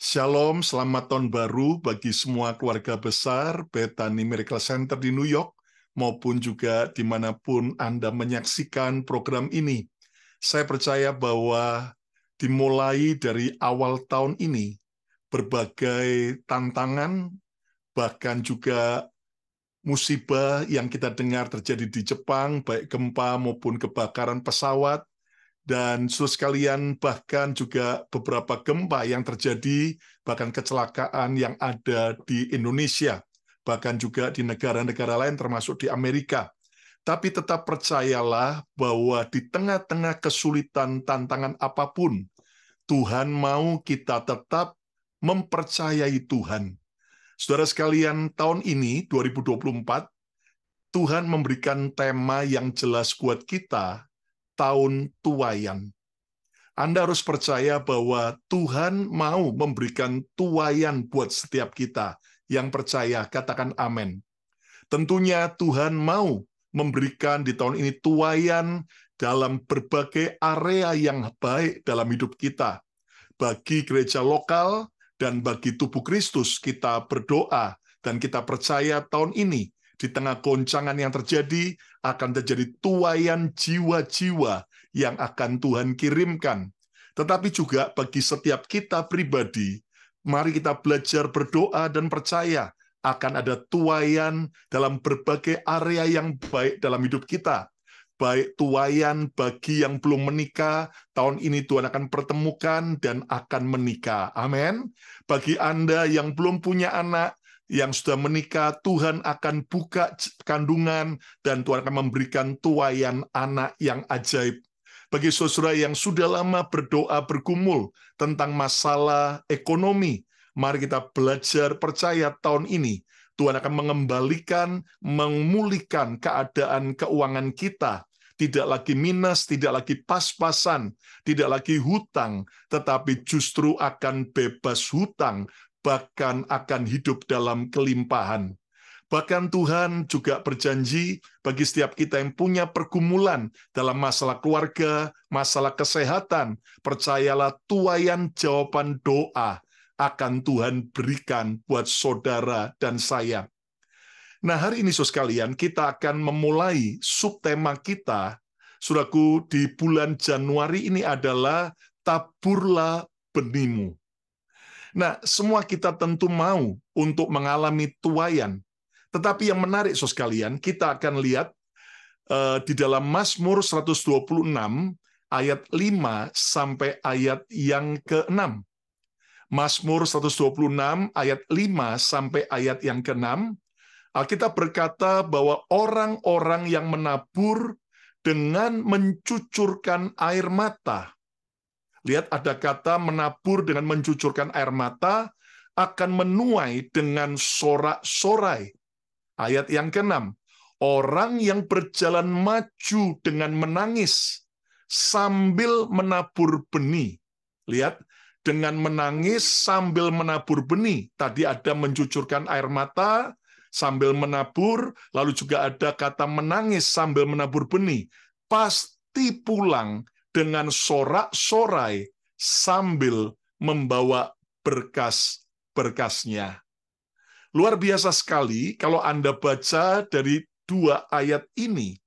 Shalom, selamat tahun baru bagi semua keluarga besar Bethany Miracle Center di New York, maupun juga dimanapun Anda menyaksikan program ini. Saya percaya bahwa dimulai dari awal tahun ini, berbagai tantangan, bahkan juga musibah yang kita dengar terjadi di Jepang, baik gempa maupun kebakaran pesawat, dan saudara sekalian, bahkan juga beberapa gempa yang terjadi, bahkan kecelakaan yang ada di Indonesia, bahkan juga di negara-negara lain termasuk di Amerika. Tapi tetap percayalah bahwa di tengah-tengah kesulitan tantangan apapun, Tuhan mau kita tetap mempercayai Tuhan. Saudara sekalian, tahun ini, 2024, Tuhan memberikan tema yang jelas buat kita, tahun tuaian. Anda harus percaya bahwa Tuhan mau memberikan tuaian buat setiap kita. Yang percaya, katakan amin. Tentunya Tuhan mau memberikan di tahun ini tuaian dalam berbagai area yang baik dalam hidup kita. Bagi gereja lokal dan bagi tubuh Kristus, kita berdoa dan kita percaya tahun ini, di tengah goncangan yang terjadi, akan terjadi tuaian jiwa-jiwa yang akan Tuhan kirimkan. Tetapi juga bagi setiap kita pribadi, mari kita belajar berdoa dan percaya akan ada tuaian dalam berbagai area yang baik dalam hidup kita. Baik tuaian bagi yang belum menikah, tahun ini Tuhan akan pertemukan dan akan menikah. Amin. Bagi Anda yang belum punya anak, yang sudah menikah, Tuhan akan buka kandungan dan Tuhan akan memberikan tuaian anak yang ajaib. Bagi saudara yang sudah lama berdoa bergumul tentang masalah ekonomi, mari kita belajar percaya tahun ini Tuhan akan mengembalikan, memulihkan keadaan keuangan kita. Tidak lagi minus, tidak lagi pas-pasan, tidak lagi hutang, tetapi justru akan bebas hutang, bahkan akan hidup dalam kelimpahan. Bahkan Tuhan juga berjanji bagi setiap kita yang punya pergumulan dalam masalah keluarga, masalah kesehatan, percayalah tuaian jawaban doa akan Tuhan berikan buat saudara dan saya. Nah, hari ini saudara sekalian, kita akan memulai subtema kita, saudaraku, di bulan Januari ini adalah taburlah benihmu. Nah, semua kita tentu mau untuk mengalami tuaian. Tetapi yang menarik, saudara sekalian, kita akan lihat di dalam Mazmur 126 ayat 5 sampai ayat yang ke-6. Mazmur 126 ayat 5 sampai ayat yang ke-6, Alkitab berkata bahwa orang-orang yang menabur dengan mencucurkan air mata. Lihat, ada kata menabur dengan mencucurkan air mata, akan menuai dengan sorak-sorai. Ayat yang ke-6, orang yang berjalan maju dengan menangis sambil menabur benih. Lihat, dengan menangis sambil menabur benih. Tadi ada mencucurkan air mata sambil menabur, lalu juga ada kata menangis sambil menabur benih. Pasti pulang dengan sorak-sorai sambil membawa berkas-berkasnya. Luar biasa sekali kalau Anda baca dari dua ayat ini.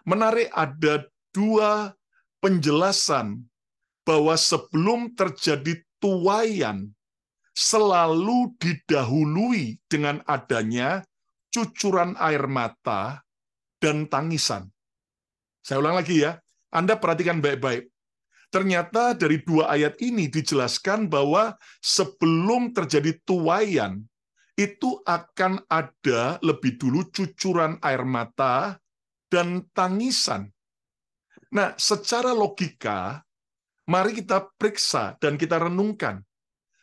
Menarik, ada dua penjelasan bahwa sebelum terjadi tuaian, selalu didahului dengan adanya cucuran air mata dan tangisan. Saya ulang lagi ya, Anda perhatikan baik-baik. Ternyata dari dua ayat ini dijelaskan bahwa sebelum terjadi tuaian, itu akan ada lebih dulu cucuran air mata dan tangisan. Nah, secara logika, mari kita periksa dan kita renungkan.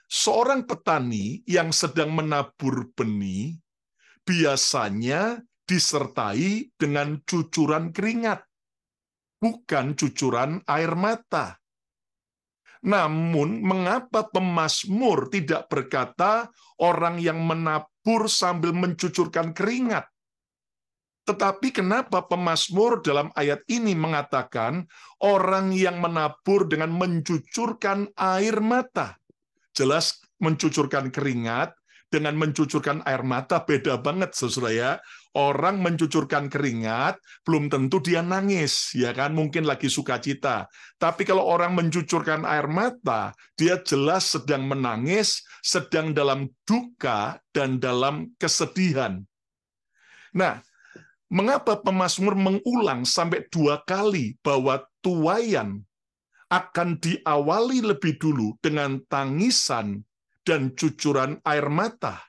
Seorang petani yang sedang menabur benih biasanya disertai dengan cucuran keringat, bukan cucuran air mata. Namun, mengapa pemazmur tidak berkata orang yang menabur sambil mencucurkan keringat? Tetapi kenapa pemazmur dalam ayat ini mengatakan orang yang menabur dengan mencucurkan air mata? Jelas mencucurkan keringat dengan mencucurkan air mata beda banget, saudara ya. Orang mencucurkan keringat belum tentu dia nangis, ya kan? Mungkin lagi sukacita. Tapi kalau orang mencucurkan air mata, dia jelas sedang menangis, sedang dalam duka dan dalam kesedihan. Nah, mengapa pemazmur mengulang sampai 2 kali bahwa tuaian akan diawali lebih dulu dengan tangisan dan cucuran air mata?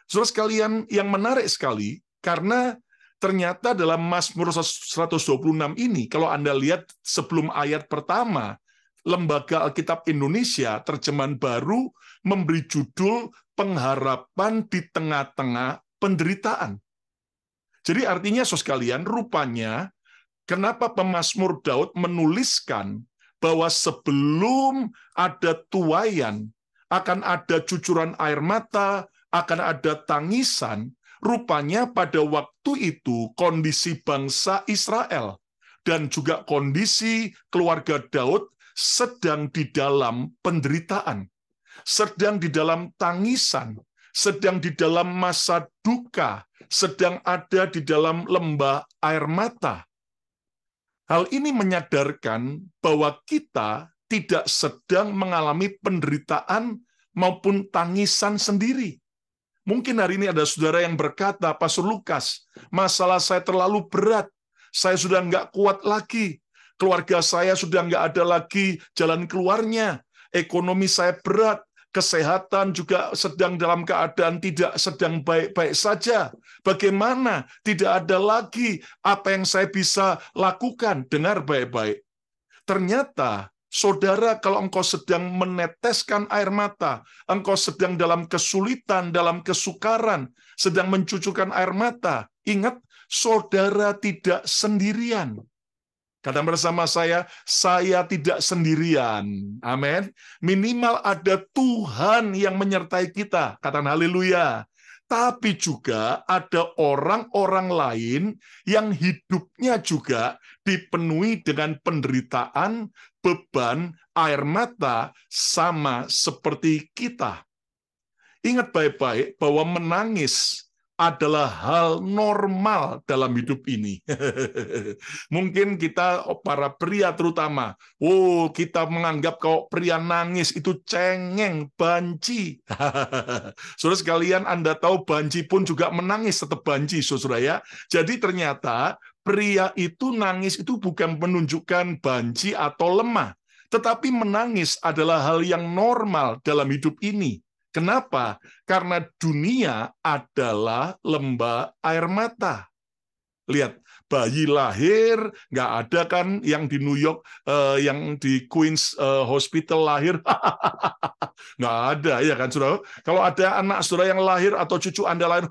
Saudara sekalian, yang menarik sekali, karena ternyata dalam Mazmur 126 ini, kalau Anda lihat sebelum ayat pertama, Lembaga Alkitab Indonesia, terjemahan baru, memberi judul pengharapan di tengah-tengah penderitaan. Jadi artinya, saudara sekalian, rupanya, kenapa pemazmur Daud menuliskan bahwa sebelum ada tuaian, akan ada cucuran air mata, akan ada tangisan. Rupanya pada waktu itu kondisi bangsa Israel dan juga kondisi keluarga Daud sedang di dalam penderitaan, sedang di dalam tangisan, sedang di dalam masa duka, sedang ada di dalam lembah air mata. Hal ini menyadarkan bahwa kita tidak sedang mengalami penderitaan maupun tangisan sendiri. Mungkin hari ini ada saudara yang berkata, Pastor Lukas, masalah saya terlalu berat, saya sudah nggak kuat lagi, keluarga saya sudah nggak ada lagi jalan keluarnya, ekonomi saya berat, kesehatan juga sedang dalam keadaan tidak sedang baik-baik saja. Bagaimana? Tidak ada lagi apa yang saya bisa lakukan. Dengar baik-baik. Ternyata, saudara, kalau engkau sedang meneteskan air mata, engkau sedang dalam kesulitan, dalam kesukaran, sedang mencucurkan air mata, ingat, saudara tidak sendirian. Kata bersama saya tidak sendirian. Amin. Minimal ada Tuhan yang menyertai kita. Katakan haleluya. Tapi juga ada orang-orang lain yang hidupnya juga dipenuhi dengan penderitaan, beban, air mata, sama seperti kita. Ingat baik-baik bahwa menangis adalah hal normal dalam hidup ini. Mungkin kita, para pria terutama, kita menganggap kalau pria nangis itu cengeng, banci. Saudara sekalian, Anda tahu banci pun juga menangis, tetap banci, saudara ya. Jadi ternyata pria itu nangis itu bukan menunjukkan banci atau lemah, tetapi menangis adalah hal yang normal dalam hidup ini. Kenapa? Karena dunia adalah lembah air mata. Lihat, bayi lahir, nggak ada kan yang di New York, yang di Queens Hospital lahir, nggak ada ya kan, saudara. Kalau ada anak saudara yang lahir atau cucu Anda lahir,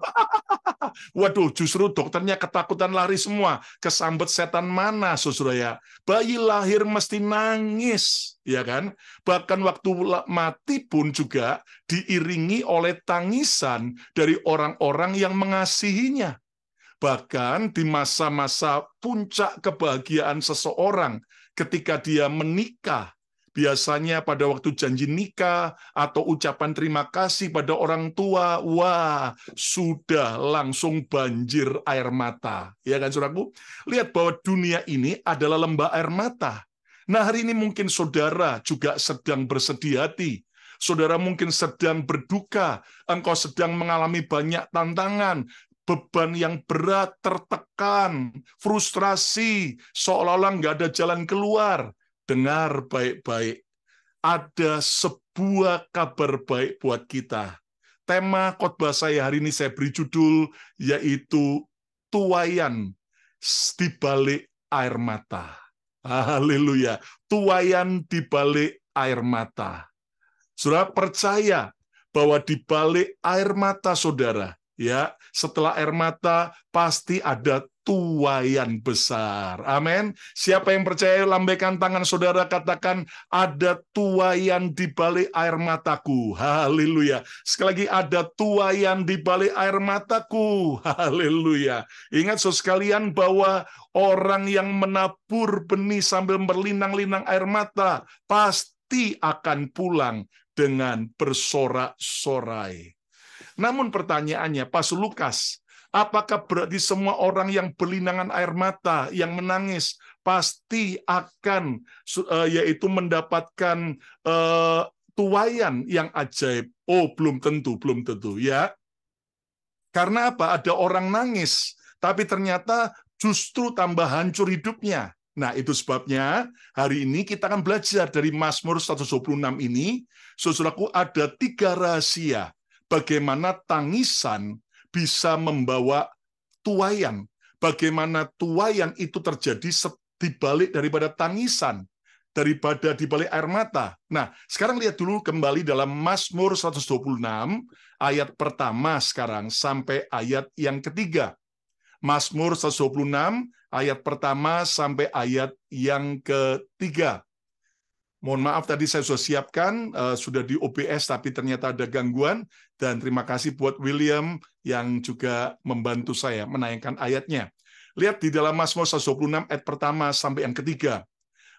waduh, justru dokternya ketakutan lari semua, kesambet setan mana, saudara ya. Bayi lahir mesti nangis, ya kan? Bahkan waktu mati pun juga diiringi oleh tangisan dari orang-orang yang mengasihinya. Bahkan di masa-masa puncak kebahagiaan seseorang ketika dia menikah, biasanya pada waktu janji nikah atau ucapan terima kasih pada orang tua, wah, sudah langsung banjir air mata. Ya kan, saudaraku? Lihat bahwa dunia ini adalah lembah air mata. Nah, hari ini mungkin saudara juga sedang bersedih hati. Saudara mungkin sedang berduka, engkau sedang mengalami banyak tantangan, beban yang berat, tertekan, frustrasi, seolah-olah nggak ada jalan keluar. Dengar baik-baik, ada sebuah kabar baik buat kita. Tema khotbah saya hari ini saya beri judul, yaitu tuaian di balik air mata. Haleluya, tuaian di balik air mata. Saudara percaya bahwa di balik air mata saudara, ya, setelah air mata pasti ada tuaian besar. Amin. Siapa yang percaya, lambaikan tangan saudara, katakan, ada tuaian di balik air mataku. Haleluya. Sekali lagi, ada tuaian di balik air mataku. Haleluya. Ingat saudara sekalian bahwa orang yang menabur benih sambil berlinang-linang air mata pasti akan pulang dengan bersorak-sorai. Namun pertanyaannya, Pastor Lukas, apakah berarti semua orang yang berlinangan air mata, yang menangis, pasti akan yaitu mendapatkan tuaian yang ajaib? Oh, belum tentu ya. Karena apa? Ada orang nangis, tapi ternyata justru tambah hancur hidupnya. Nah, itu sebabnya hari ini kita akan belajar dari Mazmur 126 ini, saudaraku, ada 3 rahasia bagaimana tangisan bisa membawa tuaian. Bagaimana tuaian itu terjadi di balik daripada tangisan, daripada di balik air mata. Nah, sekarang lihat dulu kembali dalam Mazmur 126, ayat pertama sekarang sampai ayat yang ketiga. Mazmur 126, ayat pertama sampai ayat yang ketiga. Mohon maaf tadi saya sudah siapkan, sudah di OBS tapi ternyata ada gangguan, dan terima kasih buat William yang juga membantu saya menayangkan ayatnya. Lihat di dalam Mazmur 126 ayat pertama sampai yang ketiga.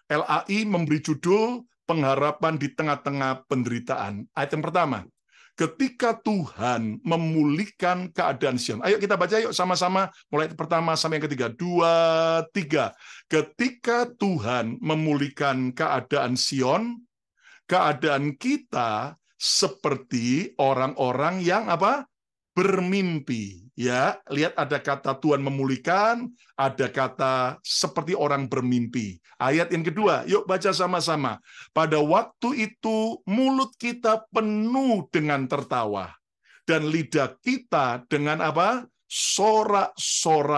LAI memberi judul pengharapan di tengah-tengah penderitaan. Ayat yang pertama, ketika Tuhan memulihkan keadaan Sion. Ayo kita baca yuk sama-sama, mulai ayat pertama sampai yang ketiga. 2, 3. Ketika Tuhan memulihkan keadaan Sion, keadaan kita seperti orang-orang yang apa? Bermimpi. Ya, lihat ada kata Tuhan memulihkan, ada kata seperti orang bermimpi. Ayat yang kedua, yuk baca sama-sama. Pada waktu itu mulut kita penuh dengan tertawa, dan lidah kita dengan apa? Sorak-sorai.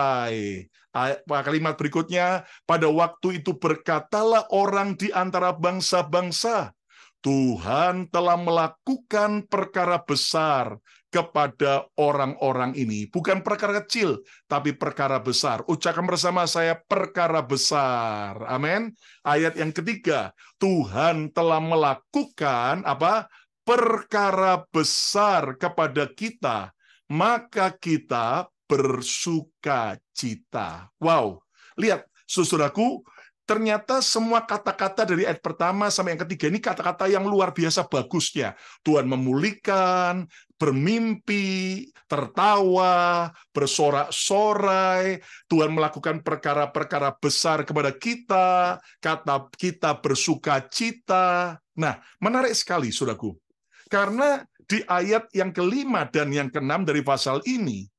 Kalimat berikutnya, pada waktu itu berkatalah orang di antara bangsa-bangsa, Tuhan telah melakukan perkara besar kepada orang-orang ini. Bukan perkara kecil, tapi perkara besar. Ucapkan bersama saya, perkara besar. Amin. Ayat yang ketiga, Tuhan telah melakukan apa? Perkara besar kepada kita, maka kita bersukacita. Wow. Lihat, saudaraku, ternyata semua kata-kata dari ayat pertama sampai yang ketiga ini kata-kata yang luar biasa bagusnya. Tuhan memulihkan, bermimpi, tertawa, bersorak-sorai, Tuhan melakukan perkara-perkara besar kepada kita, kata kita bersukacita. Nah, menarik sekali, saudaraku. Karena di ayat yang kelima dan yang keenam dari pasal ini,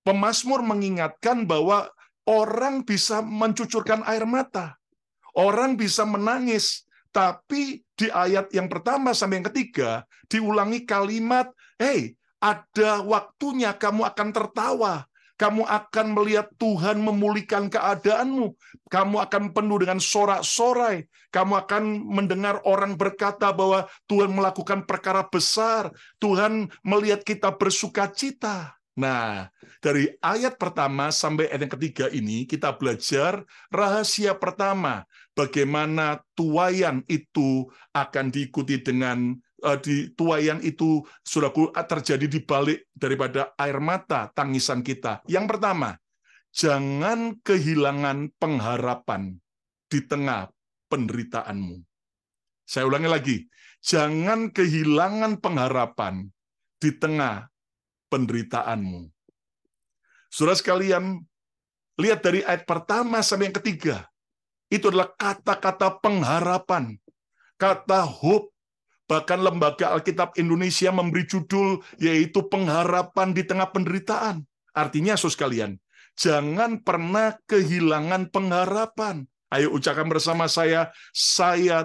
pemazmur mengingatkan bahwa orang bisa mencucurkan air mata, orang bisa menangis, tapi di ayat yang pertama sampai yang ketiga diulangi kalimat, "Hei, ada waktunya kamu akan tertawa, kamu akan melihat Tuhan memulihkan keadaanmu, kamu akan penuh dengan sorak-sorai, kamu akan mendengar orang berkata bahwa Tuhan melakukan perkara besar, Tuhan melihat kita bersukacita." Nah, dari ayat pertama sampai ayat yang ketiga ini kita belajar rahasia pertama, bagaimana tuaian itu akan diikuti dengan tuaian itu sudah terjadi di balik daripada air mata tangisan kita. Yang pertama, jangan kehilangan pengharapan di tengah penderitaanmu. Saya ulangi lagi, jangan kehilangan pengharapan di tengah penderitaanmu. Saudara sekalian, lihat dari ayat pertama sampai yang ketiga. Itu adalah kata-kata pengharapan, kata hope. Bahkan Lembaga Alkitab Indonesia memberi judul yaitu pengharapan di tengah penderitaan. Artinya, saudara sekalian, jangan pernah kehilangan pengharapan. Ayo ucapkan bersama saya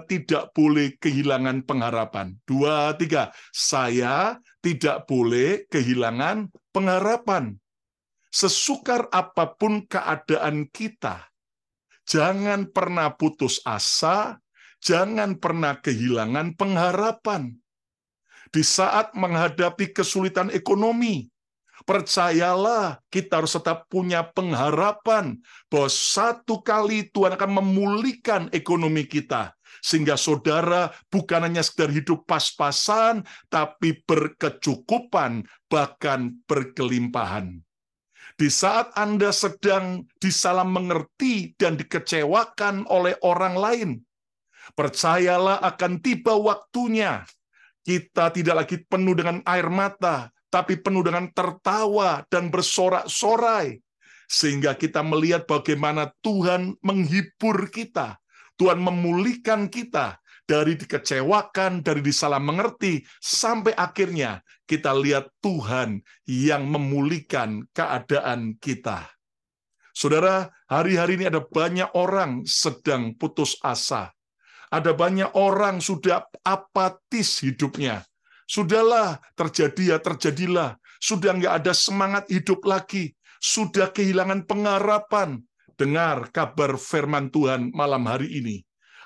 tidak boleh kehilangan pengharapan. 2, 3. Saya tidak boleh kehilangan pengharapan. Sesukar apapun keadaan kita, jangan pernah putus asa, jangan pernah kehilangan pengharapan. Di saat menghadapi kesulitan ekonomi, percayalah, kita harus tetap punya pengharapan bahwa satu kali Tuhan akan memulihkan ekonomi kita. Sehingga saudara bukan hanya sekedar hidup pas-pasan, tapi berkecukupan, bahkan berkelimpahan. Di saat Anda sedang disalah mengerti dan dikecewakan oleh orang lain, percayalah akan tiba waktunya Kita tidak lagi penuh dengan air mata, tapi penuh dengan tertawa dan bersorak-sorai. Sehingga kita melihat bagaimana Tuhan menghibur kita. Tuhan memulihkan kita dari dikecewakan, dari disalah mengerti, sampai akhirnya kita lihat Tuhan yang memulihkan keadaan kita. Saudara, hari-hari ini ada banyak orang sedang putus asa. Ada banyak orang sudah apatis hidupnya. Sudahlah, terjadi ya terjadilah. Sudah nggak ada semangat hidup lagi. Sudah kehilangan pengharapan. Dengar kabar firman Tuhan malam hari ini.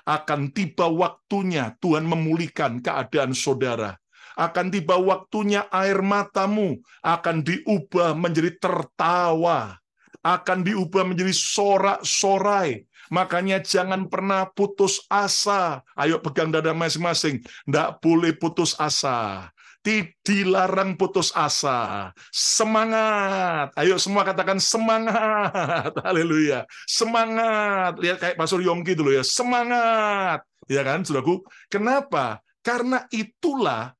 Akan tiba waktunya Tuhan memulihkan keadaan saudara. Akan tiba waktunya air matamu akan diubah menjadi tertawa. Akan diubah menjadi sorak-sorai. Makanya jangan pernah putus asa. Ayo pegang dada masing-masing. Tidak boleh putus asa. Dilarang putus asa. Semangat. Ayo semua katakan semangat. Haleluya. Semangat. Lihat kayak Pastor Yongki dulu ya. Semangat. Ya kan, saudaraku? Kenapa? Karena itulah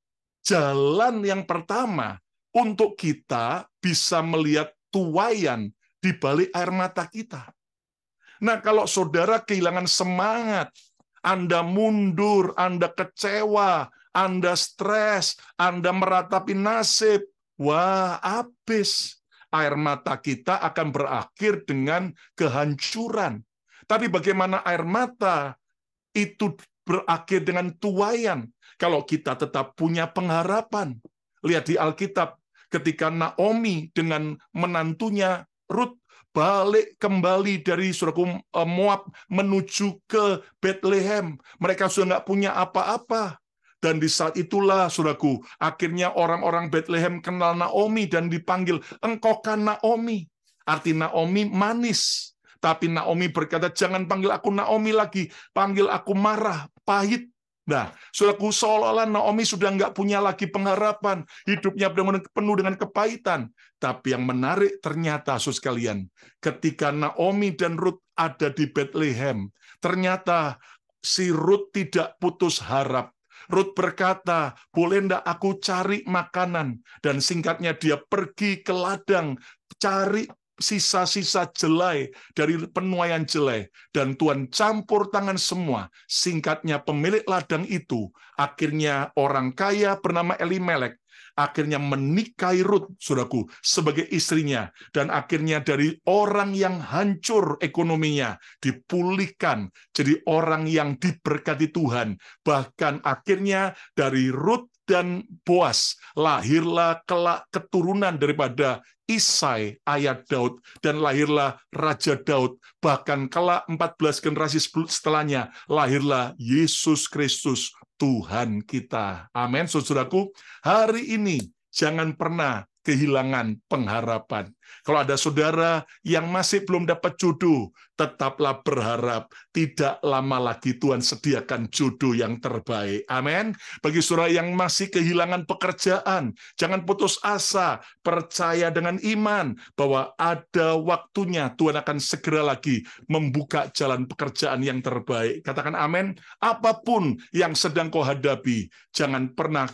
jalan yang pertama untuk kita bisa melihat tuaian di balik air mata kita. Nah, kalau saudara kehilangan semangat, Anda mundur, Anda kecewa, Anda stres, Anda meratapi nasib, wah, habis. Air mata kita akan berakhir dengan kehancuran. Tapi bagaimana air mata itu berakhir dengan tuaian kalau kita tetap punya pengharapan? Lihat di Alkitab, ketika Naomi dengan menantunya Ruth balik kembali dari Moab menuju ke Bethlehem. Mereka sudah nggak punya apa-apa. Dan di saat itulah, saudaraku, akhirnya orang-orang Bethlehem kenal Naomi dan dipanggil, engkau kan Naomi. Arti Naomi manis. Tapi Naomi berkata, jangan panggil aku Naomi lagi, panggil aku Marah, pahit. Nah, saudaraku, seolah-olah Naomi sudah nggak punya lagi pengharapan, hidupnya penuh dengan kepahitan. Tapi yang menarik ternyata, saudara sekalian, ketika Naomi dan Ruth ada di Bethlehem, ternyata si Ruth tidak putus harap. Ruth berkata, boleh enggak aku cari makanan? Dan singkatnya dia pergi ke ladang, cari sisa-sisa jelai dari penuaian jelai, dan Tuhan campur tangan semua. Singkatnya pemilik ladang itu akhirnya orang kaya bernama Elimelek akhirnya menikahi Ruth, saudaraku, sebagai istrinya, dan akhirnya dari orang yang hancur ekonominya dipulihkan jadi orang yang diberkati Tuhan. Bahkan akhirnya dari Ruth dan Boas lahirlah kelak keturunan daripada Isai ayat Daud, dan lahirlah Raja Daud. Bahkan kelak 14 generasi setelahnya lahirlah Yesus Kristus Tuhan kita. Amin, saudaraku. Hari ini jangan pernah kehilangan pengharapan. Kalau ada saudara yang masih belum dapat jodoh, tetaplah berharap. Tidak lama lagi Tuhan sediakan jodoh yang terbaik. Amin. Bagi saudara yang masih kehilangan pekerjaan, jangan putus asa. Percaya dengan iman bahwa ada waktunya Tuhan akan segera lagi membuka jalan pekerjaan yang terbaik. Katakan amin. Apapun yang sedang kau hadapi, jangan pernah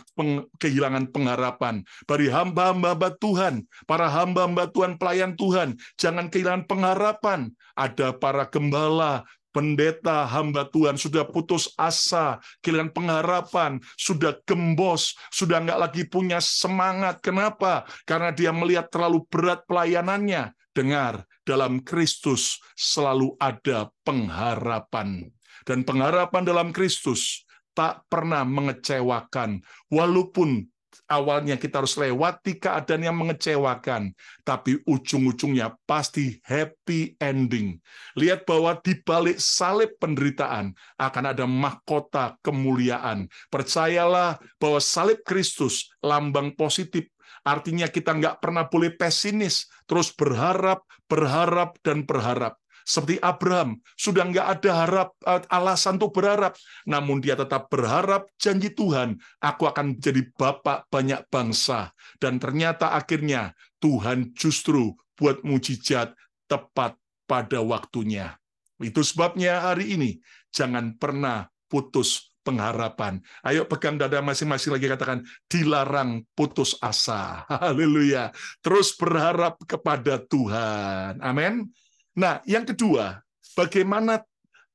kehilangan pengharapan. Bagi hamba-hamba Tuhan, para hamba-hamba Tuhan, pelayan Tuhan, jangan kehilangan pengharapan. Ada para gembala, pendeta, hamba Tuhan sudah putus asa, kehilangan pengharapan, sudah gembos, sudah nggak lagi punya semangat. Kenapa? Karena dia melihat terlalu berat pelayanannya. Dengar, dalam Kristus selalu ada pengharapan. Dan pengharapan dalam Kristus tak pernah mengecewakan. Walaupun awalnya kita harus lewati keadaan yang mengecewakan, tapi ujung-ujungnya pasti happy ending. Lihat bahwa di balik salib penderitaan akan ada mahkota kemuliaan. Percayalah bahwa salib Kristus lambang positif. Artinya kita nggak pernah boleh pesimis, terus berharap, berharap, dan berharap. Seperti Abraham, sudah nggak ada alasan untuk berharap, namun dia tetap berharap janji Tuhan, aku akan menjadi bapak banyak bangsa. Dan ternyata akhirnya Tuhan justru buat mujizat tepat pada waktunya. Itu sebabnya hari ini jangan pernah putus pengharapan. Ayo pegang dada masing-masing lagi, katakan, dilarang putus asa. Haleluya. Terus berharap kepada Tuhan. Amin. Nah, yang kedua, bagaimana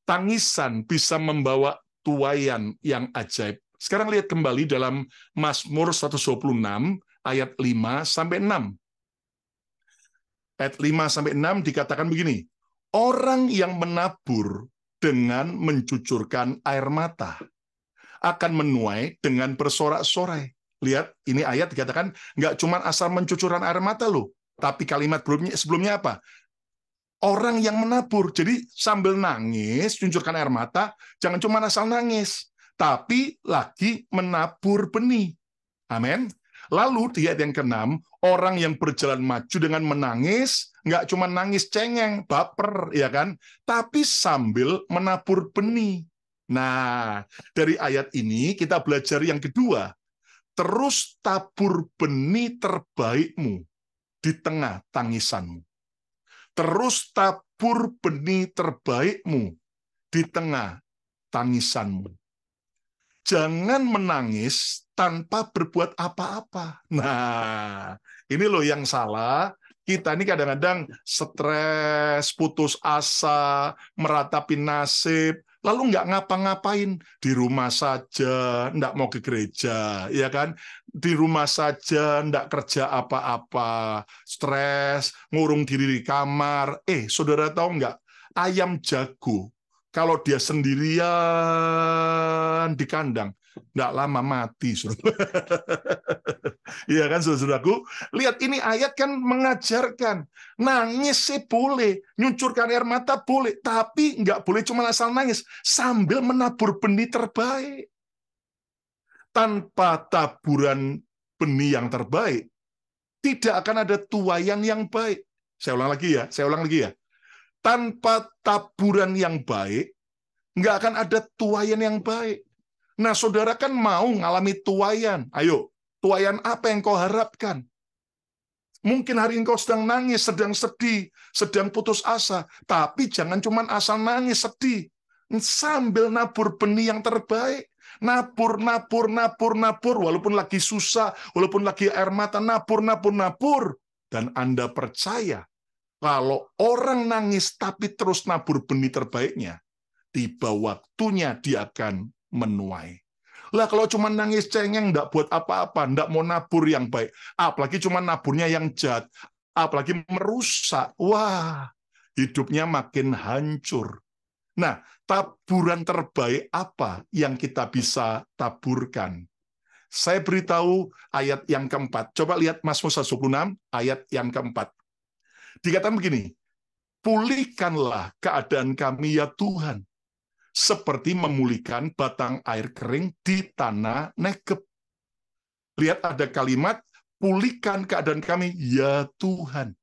tangisan bisa membawa tuaian yang ajaib. Sekarang lihat kembali dalam Mazmur 126 ayat 5 sampai 6. Ayat 5 sampai 6 dikatakan begini, orang yang menabur dengan mencucurkan air mata akan menuai dengan bersorak-sorai. Lihat, ini ayat dikatakan nggak cuma asal mencucurkan air mata loh, tapi kalimat sebelumnya apa? Orang yang menabur. Jadi sambil nangis, cucurkan air mata, jangan cuma asal nangis, tapi lagi menabur benih. Amin. Lalu di ayat yang ke-6, orang yang berjalan maju dengan menangis, nggak cuma nangis cengeng, baper, ya kan? Tapi sambil menabur benih. Nah, dari ayat ini kita belajar yang kedua, terus tabur benih terbaikmu di tengah tangisanmu. Terus tabur benih terbaikmu di tengah tangisanmu. Jangan menangis tanpa berbuat apa-apa. Nah, ini loh yang salah. Kita ini kadang-kadang stres, putus asa, meratapi nasib, lalu nggak ngapa-ngapain. Di rumah saja, nggak mau ke gereja, ya kan? Di rumah saja, nggak kerja apa-apa. Stres, ngurung diri di kamar. Saudara tahu nggak? Ayam jago, kalau dia sendirian di kandang, nggak lama mati. Iya kan, saudaraku? Lihat, ini ayat kan mengajarkan, nangis sih boleh, nyuncurkan air mata boleh, tapi nggak boleh cuma asal nangis, sambil menabur benih terbaik. Tanpa taburan benih yang terbaik, tidak akan ada tuaian yang baik. Saya ulang lagi ya. Tanpa taburan yang baik, nggak akan ada tuaian yang baik. Nah, saudara kan mau ngalami tuaian. Ayo, tuaian apa yang kau harapkan? Mungkin hari ini kau sedang nangis, sedang sedih, sedang putus asa. Tapi jangan cuma asal nangis, sedih. Sambil nabur benih yang terbaik. Nabur. Walaupun lagi susah, walaupun lagi air mata, nabur. Dan Anda percaya, kalau orang nangis tapi terus nabur benih terbaiknya, tiba waktunya dia akan menuai. Lah kalau cuma nangis cengeng, nggak buat apa-apa, nggak mau nabur yang baik, apalagi cuma naburnya yang jahat, apalagi merusak, wah, hidupnya makin hancur. Nah, taburan terbaik apa yang kita bisa taburkan? Saya beritahu ayat yang keempat. Coba lihat Mazmur 126, ayat yang keempat. Dikatakan begini, pulihkanlah keadaan kami ya Tuhan, seperti memulihkan batang air kering di tanah Negeb. Lihat ada kalimat, pulihkan keadaan kami ya Tuhan.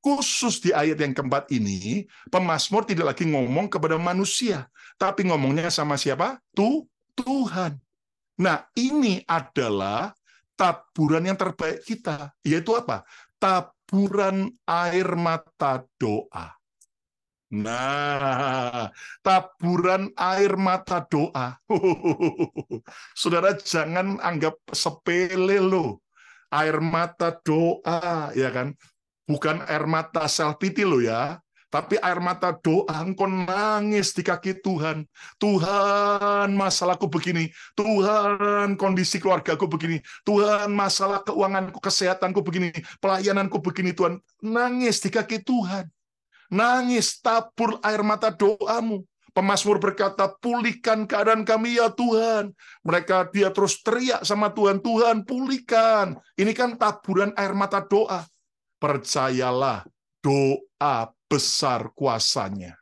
Khusus di ayat yang keempat ini, pemazmur tidak lagi ngomong kepada manusia, tapi ngomongnya sama siapa? Tuhan. Nah, ini adalah taburan yang terbaik kita, yaitu apa? Taburan air mata doa. Nah, taburan air mata doa. Saudara jangan anggap sepele loh. Air mata doa, ya kan? Bukan air mata self-pity loh ya. Tapi air mata doa, engkau nangis di kaki Tuhan. Tuhan, masalahku begini. Tuhan, kondisi keluargaku begini. Tuhan, masalah keuanganku, kesehatanku begini. Pelayananku begini, Tuhan. Nangis di kaki Tuhan. Nangis, tabur air mata doamu. Pemazmur berkata, pulihkan keadaan kami ya Tuhan. Dia terus teriak sama Tuhan, Tuhan pulihkan. Ini kan taburan air mata doa. Percayalah, doa besar kuasanya.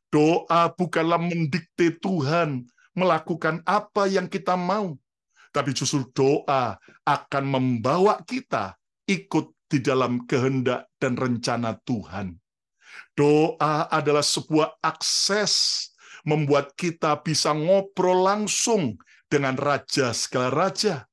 Doa bukanlah mendikte Tuhan melakukan apa yang kita mau, tapi justru doa akan membawa kita ikut di dalam kehendak dan rencana Tuhan. Doa adalah sebuah akses membuat kita bisa ngobrol langsung dengan Raja segala raja.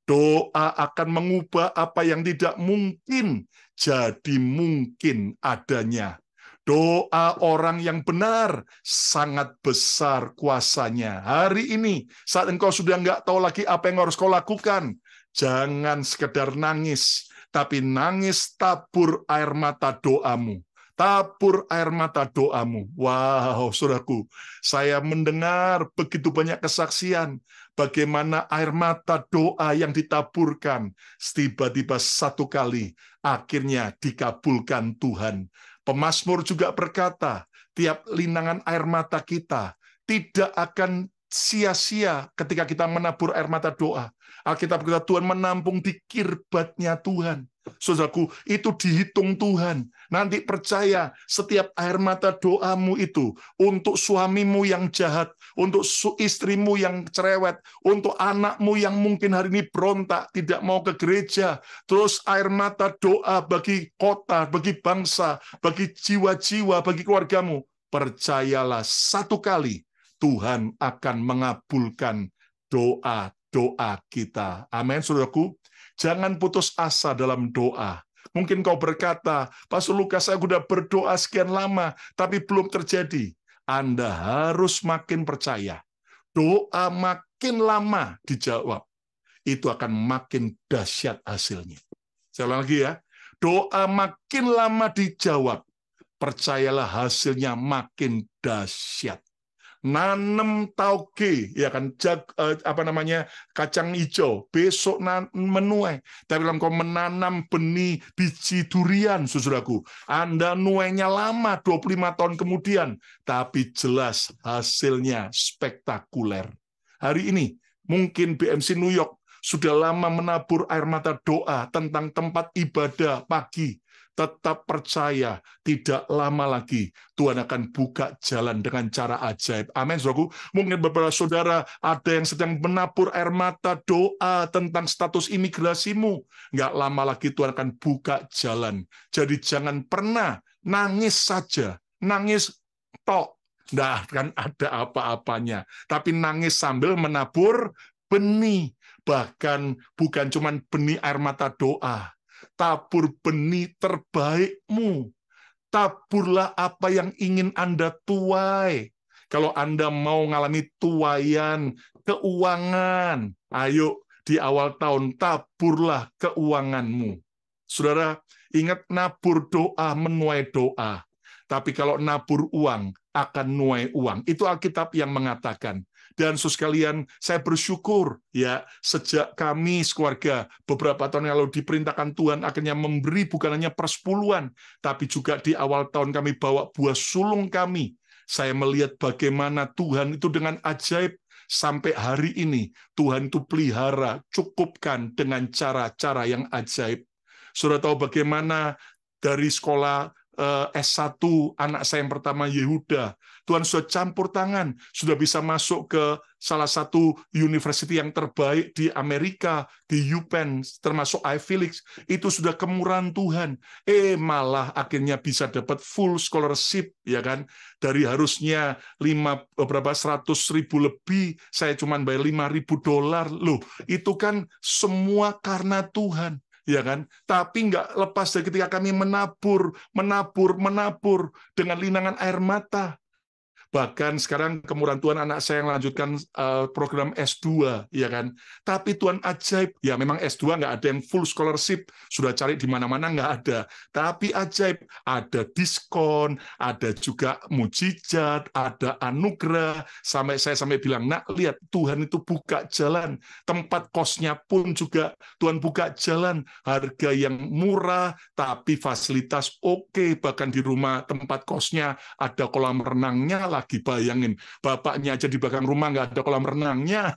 Doa akan mengubah apa yang tidak mungkin jadi mungkin adanya. Doa orang yang benar sangat besar kuasanya. Hari ini, saat engkau sudah nggak tahu lagi apa yang harus kau lakukan, jangan sekedar nangis, tapi nangis tabur air mata doamu. Tabur air mata doamu. Wow, saudaraku, saya mendengar begitu banyak kesaksian bagaimana air mata doa yang ditaburkan tiba-tiba satu kali akhirnya dikabulkan Tuhan. Pemazmur juga berkata, tiap linangan air mata kita tidak akan sia-sia ketika kita menabur air mata doa. Alkitab berkata Tuhan menampung di kirbatnya Tuhan. Saudaraku, itu dihitung Tuhan. Nanti percaya, setiap air mata doamu itu untuk suamimu yang jahat, untuk istrimu yang cerewet, untuk anakmu yang mungkin hari ini berontak, tidak mau ke gereja, terus air mata doa bagi kota, bagi bangsa, bagi jiwa-jiwa, bagi keluargamu. Percayalah, satu kali Tuhan akan mengabulkan doa-doa kita. Amin, saudaraku. Jangan putus asa dalam doa. Mungkin kau berkata, Pastor Lukas, saya sudah berdoa sekian lama, tapi belum terjadi. Anda harus makin percaya. Doa makin lama dijawab, itu akan makin dahsyat hasilnya. Saya ulang lagi ya. Doa makin lama dijawab, percayalah hasilnya makin dahsyat. Nanam tauge, ya kan, kacang hijau, besok menuai. Tapi kalau kau menanam benih biji durian, saudaraku, Anda nuainya lama, 25 tahun kemudian, tapi jelas hasilnya spektakuler. Hari ini, mungkin BMC New York sudah lama menabur air mata doa tentang tempat ibadah pagi. Tetap percaya, tidak lama lagi Tuhan akan buka jalan dengan cara ajaib. Amin, saudaraku. Mungkin beberapa saudara ada yang sedang menabur air mata doa tentang status imigrasimu. Nggak lama lagi Tuhan akan buka jalan. Jadi jangan pernah nangis saja. Nangis tok. Nggak akan ada apa-apanya. Tapi nangis sambil menabur benih. Bahkan bukan cuma benih air mata doa. Tabur benih terbaikmu. Taburlah apa yang ingin Anda tuai. Kalau Anda mau mengalami tuaian keuangan, ayo di awal tahun taburlah keuanganmu. Saudara, ingat nabur doa menuai doa. Tapi kalau nabur uang akan nuai uang. Itu Alkitab yang mengatakan. Dan sekalian, saya bersyukur ya sejak kami sekeluarga beberapa tahun yang lalu diperintahkan Tuhan akhirnya memberi bukan hanya persepuluhan, tapi juga di awal tahun kami bawa buah sulung kami. Saya melihat bagaimana Tuhan itu dengan ajaib sampai hari ini Tuhan itu pelihara, cukupkan dengan cara-cara yang ajaib. Sudah tahu bagaimana dari sekolah S1 anak saya yang pertama Yehuda, Tuhan sudah campur tangan, sudah bisa masuk ke salah satu university yang terbaik di Amerika, di UPenn, termasuk Ivy League. Itu sudah kemurahan Tuhan. Malah akhirnya bisa dapat full scholarship, ya kan? Dari harusnya berapa 100.000 lebih, saya cuma bayar $5.000. Loh, itu kan semua karena Tuhan. Ya kan? Tapi nggak lepas dari ketika kami menabur dengan linangan air mata. Bahkan sekarang kemurahan Tuhan anak saya yang lanjutkan program S2, ya kan. Tapi Tuhan ajaib, ya memang S2 nggak ada yang full scholarship, sudah cari di mana-mana nggak ada. Tapi ajaib, ada diskon, ada juga mujizat, ada anugerah. Saya sampai bilang, nak lihat Tuhan itu buka jalan, tempat kosnya pun juga Tuhan buka jalan, harga yang murah, tapi fasilitas oke. Bahkan di rumah tempat kosnya ada kolam renangnya lah. Lagi bayangin, bapaknya aja di belakang rumah nggak ada kolam renangnya.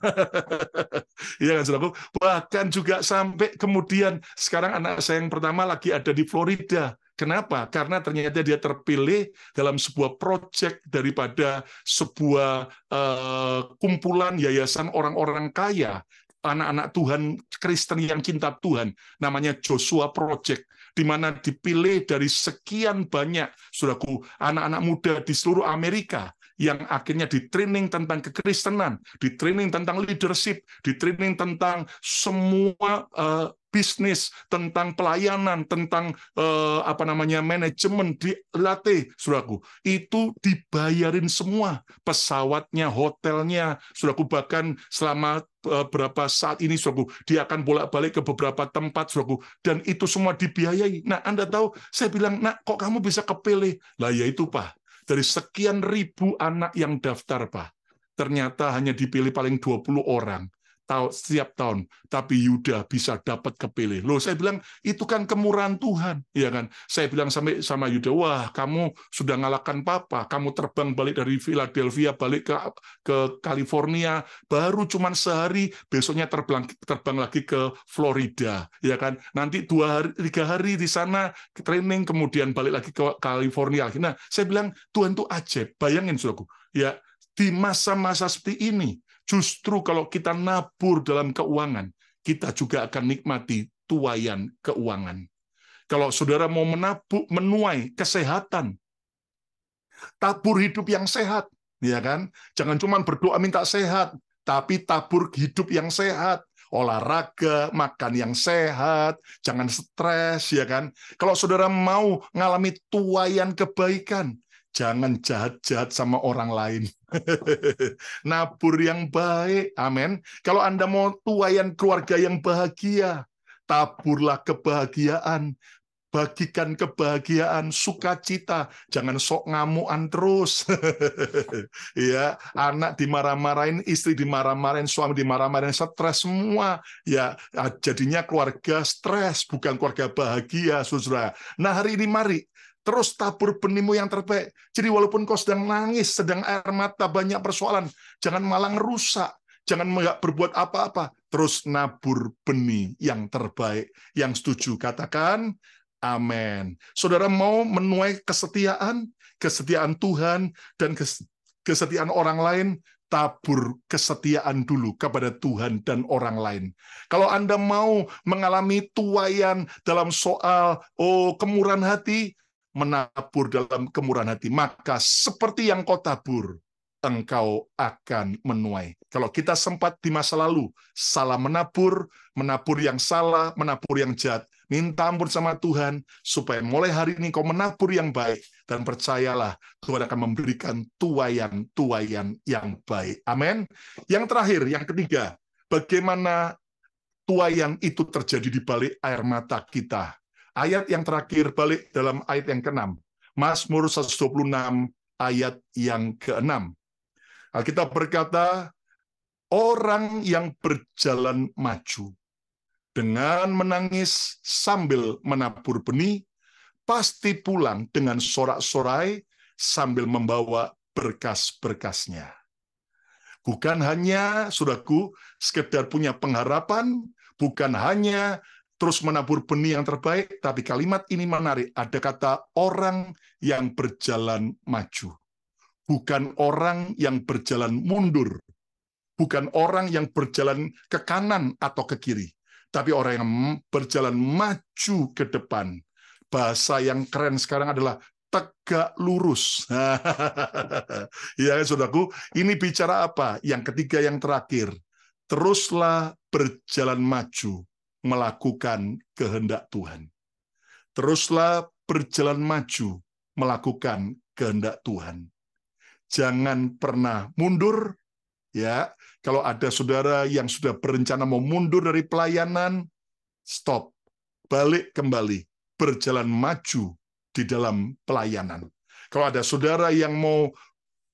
Iya kan, saudaraku? Bahkan juga sampai kemudian sekarang anak saya yang pertama lagi ada di Florida. Kenapa? Karena ternyata dia terpilih dalam sebuah proyek daripada sebuah kumpulan yayasan orang-orang kaya, anak-anak Tuhan Kristen yang cinta Tuhan, namanya Joshua Project, di mana dipilih dari sekian banyak, saudaraku, anak-anak muda di seluruh Amerika yang akhirnya di-training tentang kekristenan, di-training tentang leadership, di-training tentang semua bisnis, tentang pelayanan, tentang manajemen, dilatih, saudaraku. Itu dibayarin semua, pesawatnya, hotelnya, saudaraku, bahkan selama berapa saat ini, saudaraku, dia akan bolak-balik ke beberapa tempat, saudaraku, dan itu semua dibiayai. Nah, Anda tahu, saya bilang, nak, kok kamu bisa kepilih? Lah, ya itu, Pak. Dari sekian ribu anak yang daftar, Pak, ternyata hanya dipilih paling 20 orang setiap tahun, tapi Yuda bisa dapat kepilih. Loh, saya bilang itu kan kemurahan Tuhan, ya kan? Saya bilang sama Yuda, wah, kamu sudah ngalahkan papa, kamu terbang balik dari Philadelphia balik ke California, baru cuman sehari, besoknya terbang lagi ke Florida, ya kan? Nanti 2-3 hari di sana training, kemudian balik lagi ke California. Nah, saya bilang Tuhan itu ajaib. Bayangin, saudaraku, ya, di masa-masa seperti ini, justru kalau kita nabur dalam keuangan, kita juga akan nikmati tuaian keuangan. Kalau saudara mau menuai kesehatan, tabur hidup yang sehat, ya kan? Jangan cuma berdoa minta sehat, tapi tabur hidup yang sehat. Olahraga, makan yang sehat, jangan stres, ya kan? Kalau saudara mau ngalami tuaian kebaikan, jangan jahat-jahat sama orang lain. Nabur yang baik, amin. Kalau Anda mau tuaian keluarga yang bahagia, taburlah kebahagiaan. Bagikan kebahagiaan, sukacita, jangan sok ngamuan terus. Ya, anak dimarah-marahin, istri dimarah-marahin, suami dimarah-marahin, stres semua. Ya, jadinya keluarga stres, bukan keluarga bahagia, saudara. Nah, hari ini mari terus tabur benihmu yang terbaik. Jadi walaupun kau sedang nangis, sedang air mata, banyak persoalan, jangan malah ngerusak. Jangan nggak berbuat apa-apa. Terus nabur benih yang terbaik. Yang setuju, katakan amin. Saudara mau menuai kesetiaan Tuhan, dan kesetiaan orang lain, tabur kesetiaan dulu kepada Tuhan dan orang lain. Kalau Anda mau mengalami tuaian dalam soal kemurahan hati, menabur dalam kemurahan hati, maka seperti yang kau tabur, engkau akan menuai. Kalau kita sempat di masa lalu salah menabur yang salah, menabur yang jahat, minta ampun sama Tuhan, supaya mulai hari ini kau menabur yang baik, dan percayalah, Tuhan akan memberikan tuaian yang baik. Amin. Yang terakhir, yang ketiga, bagaimana tuaian itu terjadi di balik air mata kita. Ayat yang terakhir, balik dalam ayat yang ke-6. Mazmur 126, ayat yang ke-6. Alkitab berkata, orang yang berjalan maju dengan menangis sambil menabur benih, pasti pulang dengan sorak-sorai sambil membawa berkas-berkasnya. Bukan hanya, saudaraku, sekedar punya pengharapan, bukan hanya terus menabur benih yang terbaik, tapi kalimat ini menarik. Ada kata orang yang berjalan maju. Bukan orang yang berjalan mundur. Bukan orang yang berjalan ke kanan atau ke kiri. Tapi orang yang berjalan maju ke depan. Bahasa yang keren sekarang adalah tegak lurus. Ya, saudaraku, ini bicara apa? Yang ketiga, yang terakhir. Teruslah berjalan maju, melakukan kehendak Tuhan. Teruslah berjalan maju, melakukan kehendak Tuhan. Jangan pernah mundur. Ya, kalau ada saudara yang sudah berencana mau mundur dari pelayanan, stop, balik kembali, berjalan maju di dalam pelayanan. Kalau ada saudara yang mau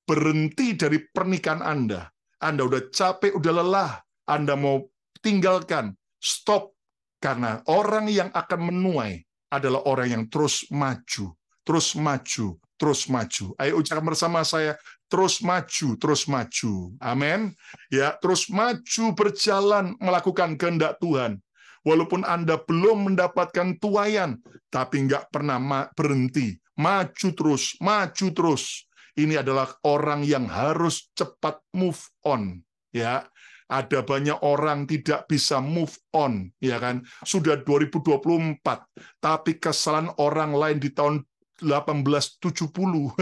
berhenti dari pernikahan Anda udah capek, udah lelah, Anda mau tinggalkan, stop, karena orang yang akan menuai adalah orang yang terus maju, terus maju, terus maju. Ayo ucapkan bersama saya, terus maju, terus maju. Amin. Ya, terus maju, berjalan, melakukan kehendak Tuhan. Walaupun Anda belum mendapatkan tuaian, tapi nggak pernah berhenti. Maju terus, maju terus. Ini adalah orang yang harus cepat move on. Ya, ada banyak orang tidak bisa move on, ya kan? Sudah 2024, tapi kesalahan orang lain di tahun 1870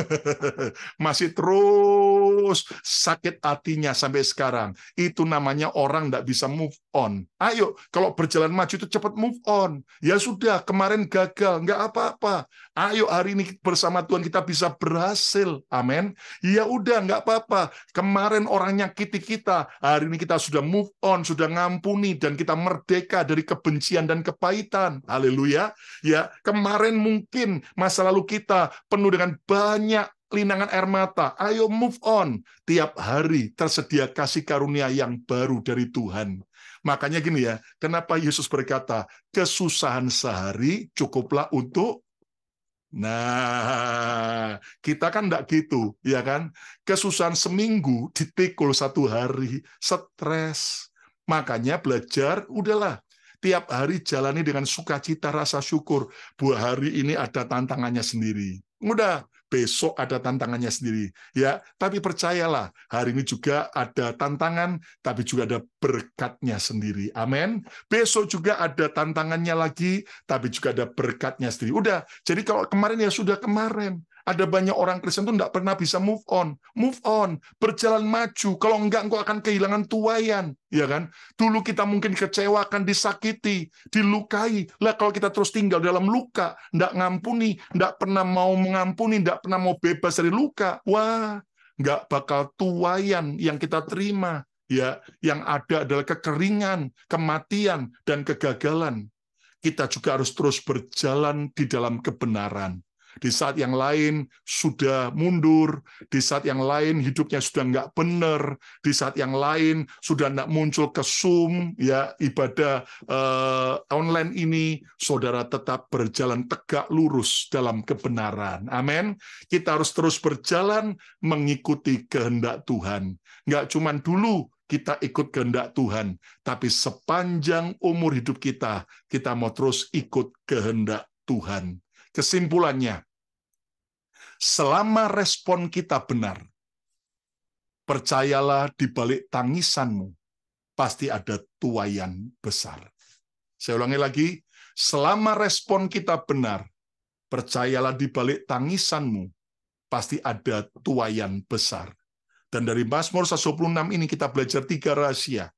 masih terus terus sakit hatinya sampai sekarang. Itu namanya orang tidak bisa move on. Ayo, kalau berjalan maju itu cepat move on. Ya sudah, kemarin gagal, nggak apa-apa. Ayo hari ini bersama Tuhan kita bisa berhasil. Amin. Ya udah, nggak apa-apa. Kemarin orang nyakiti kita, hari ini kita sudah move on, sudah ngampuni, dan kita merdeka dari kebencian dan kepahitan. Haleluya. Ya, kemarin mungkin masa lalu kita penuh dengan banyak linangan air mata. Ayo move on. Tiap hari tersedia kasih karunia yang baru dari Tuhan. Makanya gini ya, kenapa Yesus berkata, kesusahan sehari cukuplah untuk... Nah, kita kan enggak gitu, ya kan? Kesusahan seminggu ditikul satu hari, stres. Makanya belajar, udahlah. Tiap hari jalani dengan sukacita rasa syukur. Buah hari ini ada tantangannya sendiri. Udah, besok ada tantangannya sendiri. Ya, tapi percayalah, hari ini juga ada tantangan, tapi juga ada berkatnya sendiri. Amin. Besok juga ada tantangannya lagi, tapi juga ada berkatnya sendiri. Udah, jadi kalau kemarin ya sudah kemarin. Ada banyak orang Kristen itu tidak pernah bisa move on. Move on, berjalan maju. Kalau enggak, engkau akan kehilangan tuaian. Ya kan? Dulu kita mungkin kecewakan, disakiti, dilukai. Lah kalau kita terus tinggal dalam luka, enggak ngampuni, enggak pernah mau mengampuni, enggak pernah mau bebas dari luka. Wah, enggak bakal tuaian yang kita terima. Ya, yang ada adalah kekeringan, kematian, dan kegagalan. Kita juga harus terus berjalan di dalam kebenaran. Di saat yang lain sudah mundur, di saat yang lain hidupnya sudah nggak benar, di saat yang lain sudah nggak muncul ke Zoom, ya ibadah online ini, saudara tetap berjalan tegak lurus dalam kebenaran. Amin. Kita harus terus berjalan mengikuti kehendak Tuhan. Nggak cuman dulu kita ikut kehendak Tuhan, tapi sepanjang umur hidup kita, kita mau terus ikut kehendak Tuhan. Kesimpulannya, selama respon kita benar, percayalah di balik tangisanmu, pasti ada tuaian besar. Saya ulangi lagi, selama respon kita benar, percayalah di balik tangisanmu, pasti ada tuaian besar. Dan dari Mazmur 126 ini kita belajar 3 rahasia.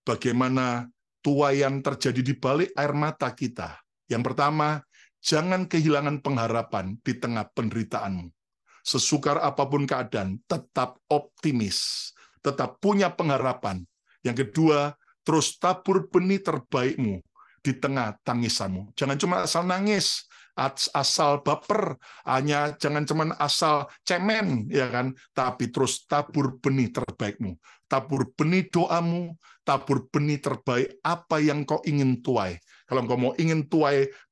Bagaimana tuaian terjadi di balik air mata kita. Yang pertama, jangan kehilangan pengharapan di tengah penderitaanmu. Sesukar apapun keadaan, tetap optimis. Tetap punya pengharapan. Yang kedua, terus tabur benih terbaikmu di tengah tangisanmu. Jangan cuma asal nangis, asal baper, hanya jangan cuma asal cemen, ya kan? Tapi terus tabur benih terbaikmu. Tabur benih doamu, tabur benih terbaik apa yang kau ingin tuai. Kalau kau mau ingin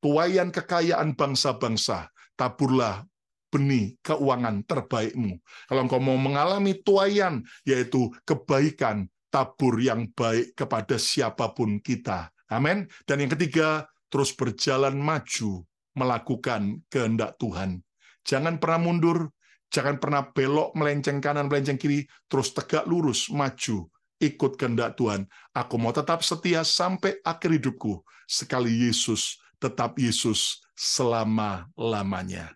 tuaian kekayaan bangsa-bangsa, taburlah benih keuangan terbaikmu. Kalau engkau mau mengalami tuaian, yaitu kebaikan, tabur yang baik kepada siapapun kita. Amin. Dan yang ketiga, terus berjalan maju, melakukan kehendak Tuhan. Jangan pernah mundur, jangan pernah belok, melenceng kanan, melenceng kiri, terus tegak lurus, maju, ikut kehendak Tuhan. Aku mau tetap setia sampai akhir hidupku, sekali Yesus, tetap Yesus selama-lamanya.